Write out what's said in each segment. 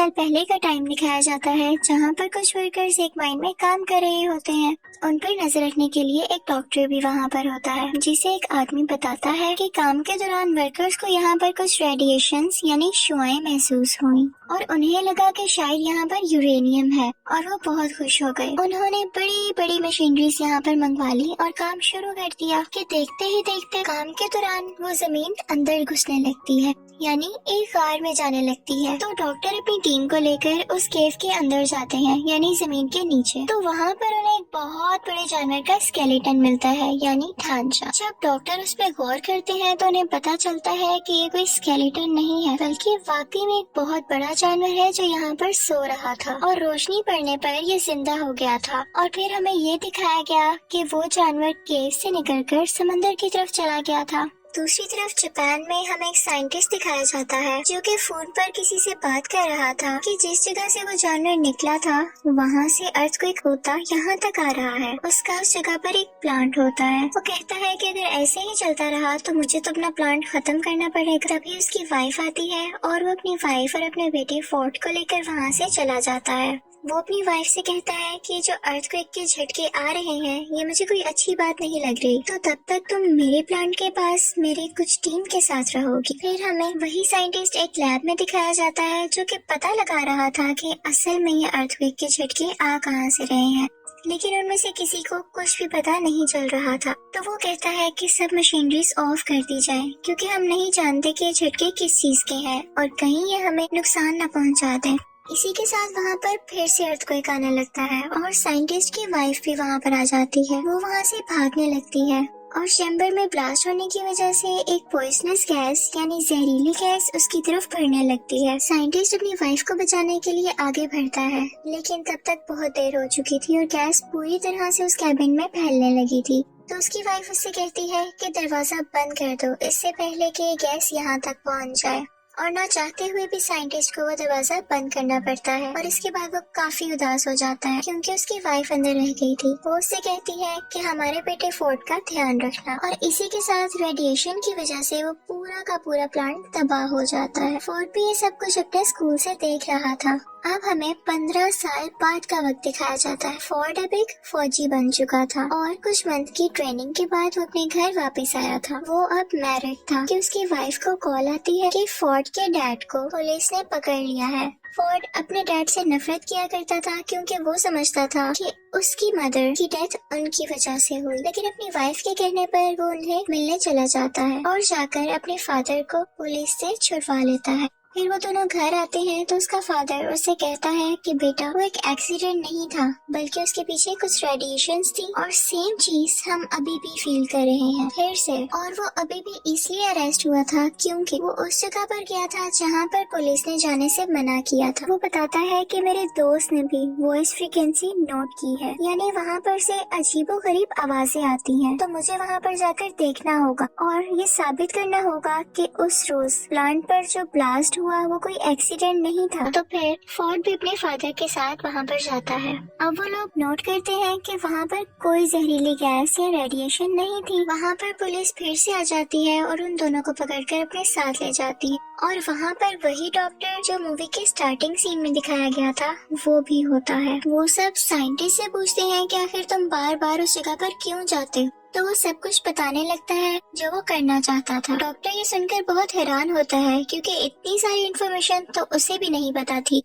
साल पहले का टाइम दिखाया जाता है, जहाँ पर कुछ वर्कर्स एक माइन में काम कर रहे होते हैं। उन पर नजर रखने के लिए एक डॉक्टर भी वहाँ पर होता है, जिसे एक आदमी बताता है कि काम के दौरान वर्कर्स को यहाँ पर कुछ रेडिएशंस यानी शुआएं महसूस हुई और उन्हें लगा कि शायद यहाँ पर यूरेनियम है, और वो बहुत खुश हो गए। उन्होंने बड़ी बड़ी मशीनरीज यहाँ पर मंगवा ली और काम शुरू कर दिया कि देखते ही देखते काम के दौरान वो जमीन अंदर घुसने लगती है, यानी एक गार में जाने लगती है। तो डॉक्टर अपनी टीम को लेकर उस केव के अंदर जाते हैं, यानी जमीन के नीचे। तो वहाँ पर उन्हें एक बहुत बड़े जानवर का स्केलेटन मिलता है, यानी ढांचा। जब डॉक्टर उस पर गौर करते हैं तो उन्हें पता चलता है कि ये कोई स्केलेटन नहीं है, बल्कि वाकई में एक बहुत बड़ा जानवर है जो यहाँ पर सो रहा था और रोशनी पड़ने पर ये जिंदा हो गया था। और फिर हमें ये दिखाया गया कि वो जानवर केव से निकलकर समंदर की तरफ चला गया था। दूसरी तरफ जापान में हमें एक साइंटिस्ट दिखाया जाता है जो कि फोन पर किसी से बात कर रहा था कि जिस जगह से वो जानवर निकला था वहाँ से अर्थक्वेक होता यहाँ तक आ रहा है। उसका उस जगह पर एक प्लांट होता है। वो कहता है कि अगर ऐसे ही चलता रहा तो मुझे तो अपना प्लांट खत्म करना पड़ेगा। तभी उसकी वाइफ आती है और वो अपनी वाइफ और अपने बेटे फोर्ट को लेकर वहाँ से चला जाता है। वो अपनी वाइफ से कहता है कि जो अर्थक्वेक के झटके आ रहे हैं ये मुझे कोई अच्छी बात नहीं लग रही, तो तब तक तुम मेरे प्लांट के पास मेरे कुछ टीम के साथ रहोगी। फिर हमें वही साइंटिस्ट एक लैब में दिखाया जाता है जो कि पता लगा रहा था कि असल में ये अर्थक्वेक के झटके आ कहाँ से रहे हैं, लेकिन उनमें से किसी को कुछ भी पता नहीं चल रहा था। तो वो कहता है कि सब मशीनरीज ऑफ कर दी जाए, क्योंकि हम नहीं जानते कि ये झटके किस चीज के हैं और कहीं ये हमें नुकसान न पहुंचा दें। इसी के साथ वहाँ पर फिर से अर्थक्वेक आने लगता है और साइंटिस्ट की वाइफ भी वहाँ पर आ जाती है। वो वहाँ से भागने लगती है और चैम्बर में ब्लास्ट होने की वजह से एक पॉइजनस गैस यानी जहरीली गैस उसकी तरफ बढ़ने लगती है। साइंटिस्ट अपनी वाइफ को बचाने के लिए आगे बढ़ता है, लेकिन तब तक बहुत देर हो चुकी थी और गैस पूरी तरह से उस कैबिन में फैलने लगी थी। तो उसकी वाइफ उससे कहती है कि दरवाजा बंद कर दो, इससे पहले कि ये गैस यहाँ तक पहुँच जाए। और ना चाहते हुए भी साइंटिस्ट को वो दरवाजा बंद करना पड़ता है और इसके बाद वो काफी उदास हो जाता है क्योंकि उसकी वाइफ अंदर रह गई थी। वो उससे कहती है कि हमारे बेटे फोर्ट का ध्यान रखना, और इसी के साथ रेडिएशन की वजह से वो पूरा का पूरा प्लांट तबाह हो जाता है। फोर्ट भी ये सब कुछ अपने स्कूल से देख रहा था। अब हमें 15 साल बाद का वक्त दिखाया जाता है। फोर्ट अब एक फौजी बन चुका था और कुछ मंथ की ट्रेनिंग के बाद वो अपने घर वापस आया था। वो अब मैरिड था कि उसकी वाइफ को कॉल आती है कि फोर्ट के डैड को पुलिस ने पकड़ लिया है। फोर्ड अपने डैड से नफरत किया करता था क्योंकि वो समझता था कि उसकी मदर की डेथ उनकी वजह से हुई, लेकिन अपनी वाइफ के कहने पर वो उन्हें मिलने चला जाता है और जाकर अपने फादर को पुलिस से छुड़वा लेता है। फिर वो दोनों घर आते हैं तो उसका फादर उससे कहता है कि बेटा वो एक एक्सीडेंट नहीं था, बल्कि उसके पीछे कुछ रेडिएशंस थी और सेम चीज हम अभी भी फील कर रहे हैं फिर से। और वो अभी भी इसलिए अरेस्ट हुआ था क्योंकि वो उस जगह पर गया था जहाँ पर पुलिस ने जाने से मना किया था। वो बताता है कि मेरे दोस्त ने भी वॉइस फ्रीक्वेंसी नोट की है, यानी वहाँ पर से अजीबोगरीब आवाजें आती हैं, तो मुझे वहाँ पर जाकर देखना होगा और ये साबित करना होगा कि उस रोज प्लांट पर जो ब्लास्ट हुआ वो कोई एक्सीडेंट नहीं था। तो फिर फोर्ड भी अपने फादर के साथ वहाँ पर जाता है। अब वो लोग नोट करते हैं कि वहाँ पर कोई जहरीली गैस या रेडिएशन नहीं थी। वहाँ पर पुलिस फिर से आ जाती है और उन दोनों को पकड़कर अपने साथ ले जाती है और वहाँ पर वही डॉक्टर जो मूवी के स्टार्टिंग सीन में दिखाया गया था वो भी होता है। वो सब साइंटिस्ट से पूछते हैं कि आखिर तुम बार बार उस जगह पर क्यों जाते हो, तो वो सब कुछ बताने लगता है जो वो करना चाहता था। डॉक्टर ये सुनकर बहुत हैरान होता है क्योंकि इतनी सारी इन्फॉर्मेशन तो उसे भी नहीं पता थी।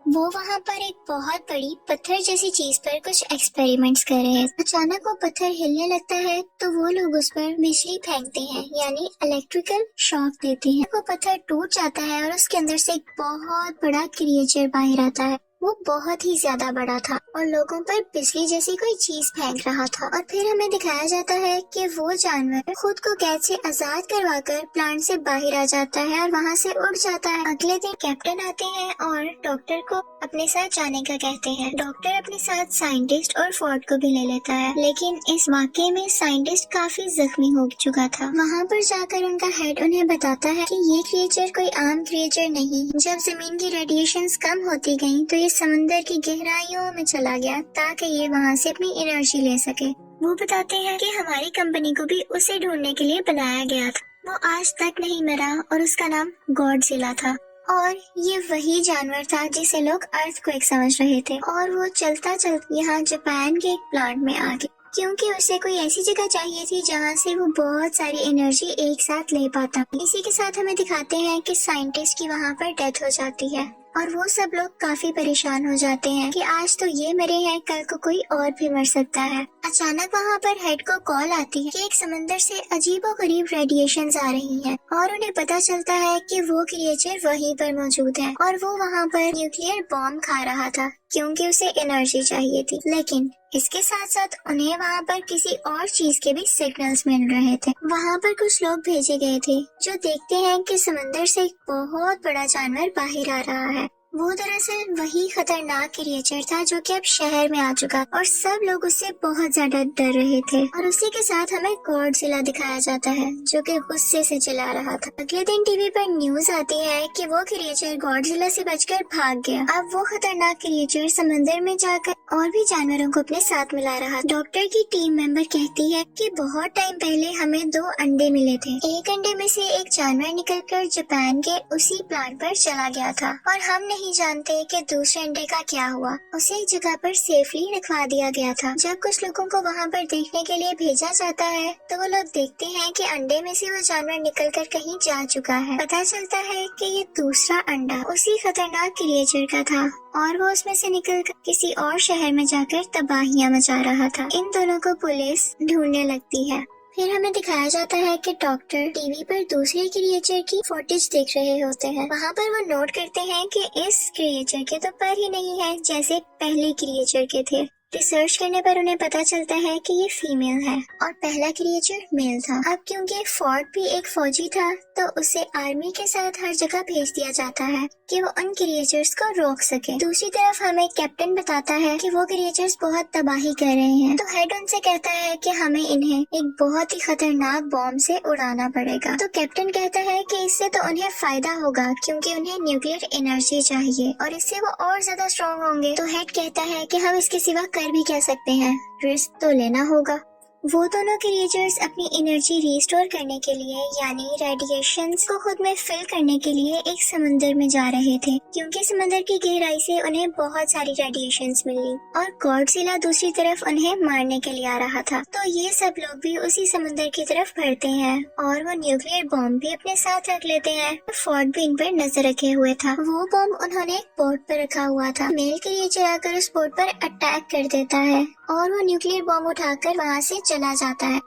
वो वहाँ पर एक बहुत बड़ी पत्थर जैसी चीज पर कुछ एक्सपेरिमेंट्स कर रहे हैं। अचानक वो पत्थर हिलने लगता है तो वो लोग उस पर बिजली फेंकते हैं, यानी इलेक्ट्रिकल शॉक देते हैं। वो पत्थर टूट जाता है और उसके अंदर से एक बहुत बड़ा क्रिएचर बाहर आता है। वो बहुत ही ज्यादा बड़ा था और लोगों पर बिजली जैसी कोई चीज फेंक रहा था। और फिर हमें दिखाया जाता है कि वो जानवर खुद को कैद से आजाद करवाकर प्लांट से बाहर आ जाता है और वहाँ से उड़ जाता है। अगले दिन कैप्टन आते हैं और डॉक्टर को अपने साथ जाने का कहते हैं। डॉक्टर अपने साथ साइंटिस्ट और फोर्ड को भी ले लेता है, लेकिन इस वाकये में साइंटिस्ट काफी जख्मी हो चुका था। वहाँ पर जाकर उनका हेड उन्हें बताता है कि ये क्रिएचर कोई आम क्रिएचर नहीं। जब जमीन की रेडिएशंस कम होती गयी तो समंदर की गहराइयों में चला गया ताकि ये वहाँ से अपनी एनर्जी ले सके। वो बताते हैं कि हमारी कंपनी को भी उसे ढूंढने के लिए बनाया गया था। वो आज तक नहीं मरा और उसका नाम गॉडजिला था और ये वही जानवर था जिसे लोग अर्थक्वेक समझ रहे थे, और वो चलता चलता यहाँ जापान के एक प्लांट में आ गया, क्योंकि उसे कोई ऐसी जगह चाहिए थी जहाँ से वो बहुत सारी एनर्जी एक साथ ले पाता। इसी के साथ हमें दिखाते हैं कि साइंटिस्ट की वहाँ पर डेथ हो जाती है और वो सब लोग काफी परेशान हो जाते हैं कि आज तो ये मरे हैं, कल को कोई और भी मर सकता है। अचानक वहाँ पर हेड को कॉल आती है कि एक समंदर से अजीबोगरीब रेडिएशंस आ रही हैं और उन्हें पता चलता है कि वो क्रिएचर वहीं पर मौजूद है और वो वहाँ पर न्यूक्लियर बॉम्ब खा रहा था क्योंकि उसे एनर्जी चाहिए थी। लेकिन इसके साथ साथ उन्हें वहाँ पर किसी और चीज के भी सिग्नल्स मिल रहे थे। वहाँ पर कुछ लोग भेजे गए थे जो देखते हैं कि समंदर से एक बहुत बड़ा जानवर बाहर आ रहा है। वो दरअसल वही खतरनाक क्रिएचर था जो कि अब शहर में आ चुका और सब लोग उससे बहुत ज्यादा डर रहे थे। और उसी के साथ हमें गॉडजिला दिखाया जाता है जो कि गुस्से से चिल्ला रहा था। अगले दिन टीवी पर न्यूज आती है कि वो क्रिएचर गॉडजिला से बचकर भाग गया। अब वो खतरनाक क्रिएचर समंदर में जाकर और भी जानवरों को अपने साथ मिला रहा। डॉक्टर की टीम मेंबर कहती है कि बहुत टाइम पहले हमें 2 अंडे मिले थे। एक अंडे में से एक जानवर निकलकर जापान के उसी प्लांट पर चला गया था और हम नहीं जानते कि दूसरे अंडे का क्या हुआ। उसे एक जगह पर सेफली रखवा दिया गया था। जब कुछ लोगों को वहाँ पर देखने के लिए भेजा जाता है तो वो लोग देखते हैं कि अंडे में से वो जानवर निकलकर कहीं जा चुका है। पता चलता है कि ये दूसरा अंडा उसी खतरनाक क्रिएचर का था और वो उसमें से निकलकर किसी और शहर में जाकर तबाहियां मचा रहा था। इन दोनों को पुलिस ढूंढने लगती है। फिर हमें दिखाया जाता है कि डॉक्टर टीवी पर दूसरे क्रिएचर की फुटेज देख रहे होते हैं। वहाँ पर वो नोट करते हैं कि इस क्रिएचर के तो पर ही नहीं है जैसे पहले क्रिएचर के थे। रिसर्च करने पर उन्हें पता चलता है कि ये फीमेल है और पहला क्रिएचर मेल था। अब क्योंकि फोर्ड भी एक फौजी था तो उसे आर्मी के साथ हर जगह भेज दिया जाता है कि वो उन क्रिएचर्स को रोक सके। दूसरी तरफ हमें कैप्टन बताता है कि वो क्रिएचर्स बहुत तबाही कर रहे हैं, तो हेड उनसे कहता है कि हमें इन्हें एक बहुत ही खतरनाक बॉम्ब से उड़ाना पड़ेगा। तो कैप्टन कहता है कि इससे तो उन्हें फायदा होगा क्योंकि उन्हें न्यूक्लियर एनर्जी चाहिए और इससे वो और ज्यादा स्ट्रॉन्ग होंगे। तो हेड कहता है कि हम इसके सिवा कर भी कह सकते हैं, रिस्क तो लेना होगा। वो दोनों क्रिएचर्स अपनी एनर्जी रिस्टोर करने के लिए यानी रेडिएशंस को खुद में फिल करने के लिए एक समंदर में जा रहे थे क्योंकि समंदर की गहराई से उन्हें बहुत सारी रेडिएशंस मिली और गॉडजिला दूसरी तरफ उन्हें मारने के लिए आ रहा था। तो ये सब लोग भी उसी समंदर की तरफ बढ़ते हैं और वो न्यूक्लियर बॉम्ब भी अपने साथ रख लेते हैं। फोर्ड भी इन पर नजर रखे हुए था। वो बॉम्ब उन्होंने एक बोट पर रखा हुआ था। मेल क्रिएचर आकर उस बोट पर अटैक कर देता है और वो न्यूक्लियर बॉम्ब उठाकर वहाँ से चला जाता है।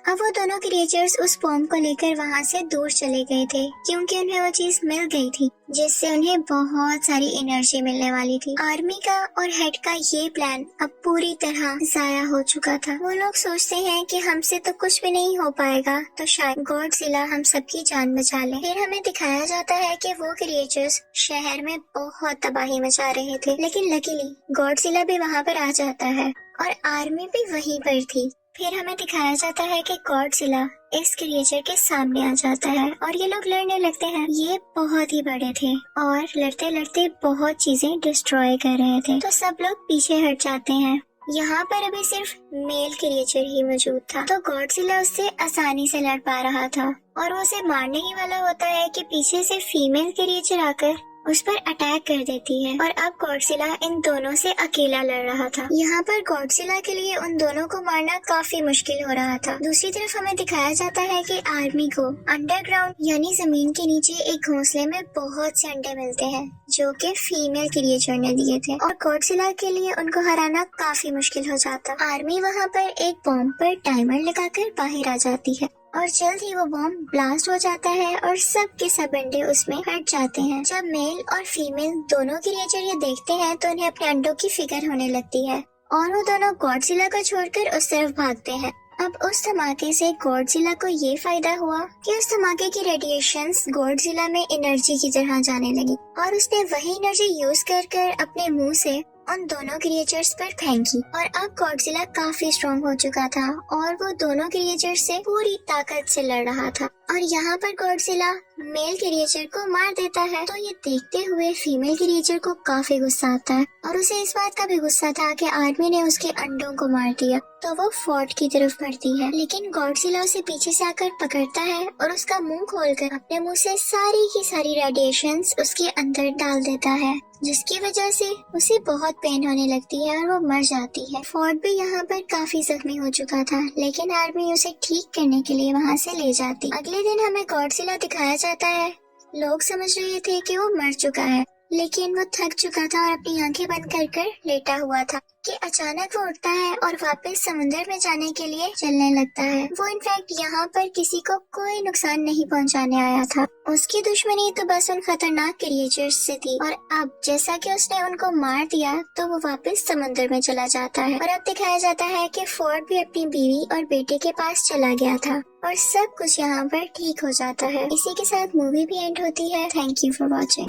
अब वो दोनों क्रिएचर्स उस बॉम्ब को लेकर वहाँ से दूर चले गए थे क्योंकि उन्हें वो चीज मिल गई थी जिससे उन्हें बहुत सारी एनर्जी मिलने वाली थी। आर्मी का और हेड का ये प्लान अब पूरी तरह जाया हो चुका था। वो लोग सोचते हैं कि हमसे तो कुछ भी नहीं हो पाएगा तो शायद गॉडजिला हम सबकी जान बचा ले। फिर हमें दिखाया जाता है कि वो क्रिएचर्स शहर में बहुत तबाही मचा रहे थे, लेकिन लकीली गॉडजिला भी वहाँ पर आ जाता है और आर्मी भी वहीं पर थी। फिर हमें दिखाया जाता है कि गॉडजिला इस क्रिएचर के सामने आ जाता है और ये लोग लड़ने लगते हैं। ये बहुत ही बड़े थे और लड़ते लड़ते बहुत चीजें डिस्ट्रॉय कर रहे थे, तो सब लोग पीछे हट जाते हैं। यहाँ पर अभी सिर्फ मेल क्रिएचर ही मौजूद था, तो गॉडजिला उससे आसानी से लड़ पा रहा था और वो उसे मारने ही वाला होता है कि पीछे से फीमेल क्रिएचर आकर उस पर अटैक कर देती है और अब गॉडजिला इन दोनों से अकेला लड़ रहा था। यहाँ पर गॉडजिला के लिए उन दोनों को मारना काफी मुश्किल हो रहा था। दूसरी तरफ हमें दिखाया जाता है कि आर्मी को अंडरग्राउंड यानी जमीन के नीचे एक घोंसले में बहुत से अंडे मिलते हैं जो कि फीमेल क्रिएचर ने दिए थे और गॉडजिला के लिए उनको हराना काफी मुश्किल हो जाता। आर्मी वहाँ पर एक बॉम्ब पर टाइमर लगाकर बाहर आ जाती है और जल्द ही वो बॉम्ब ब्लास्ट हो जाता है और सब के सब अंडे उसमें हट जाते हैं। जब मेल और फीमेल दोनों क्रिएचर ये देखते हैं तो उन्हें अपने अंडों की फिक्र होने लगती है और वो दोनों गॉडजिला को छोड़कर उस तरफ भागते हैं। अब उस धमाके से गॉडजिला को ये फायदा हुआ कि उस धमाके की रेडिएशंस गॉडजिला में एनर्जी की तरह जाने लगी और उसने वही एनर्जी यूज कर अपने मुंह से उन दोनों क्रिएचर्स पर फेंकी और अब गॉडजिला काफी स्ट्रॉन्ग हो चुका था और वो दोनों क्रिएचर्स से पूरी ताकत से लड़ रहा था। और यहाँ पर गॉडजिला मेल क्रिएचर को मार देता है। तो ये देखते हुए फीमेल क्रिएचर को काफी गुस्सा आता है और उसे इस बात का भी गुस्सा था कि आर्मी ने उसके अंडों को मार दिया। तो वो फोर्ट की तरफ बढ़ती है, लेकिन गॉडजिला उसे पीछे से आकर पकड़ता है और उसका मुंह खोलकर अपने मुंह से सारी की सारी रेडिएशंस उसके अंदर डाल देता है, जिसकी वजह से उसे बहुत पेन होने लगती है और वो मर जाती है। फोर्ट भी यहाँ पर काफी जख्मी हो चुका था, लेकिन आर्मी उसे ठीक करने के लिए वहाँ से ले जाती। अगले दिन हमें गॉडजिला दिखाया जाता है। लोग समझ रहे थे कि वो मर चुका है, लेकिन वो थक चुका था और अपनी आंखें बंद कर लेटा हुआ था कि अचानक वो उठता है और वापस समुद्र में जाने के लिए चलने लगता है। वो इनफैक्ट यहाँ पर किसी को कोई नुकसान नहीं पहुँचाने आया था। उसकी दुश्मनी तो बस उन खतरनाक क्रिएचर्स से थी और अब जैसा कि उसने उनको मार दिया तो वो वापस समुद्र में चला जाता है। और अब दिखाया जाता है कि फोर्ड भी अपनी बीवी और बेटे के पास चला गया था और सब कुछ यहाँ पर ठीक हो जाता है। इसी के साथ मूवी भी एंड होती है। Thank you for watching.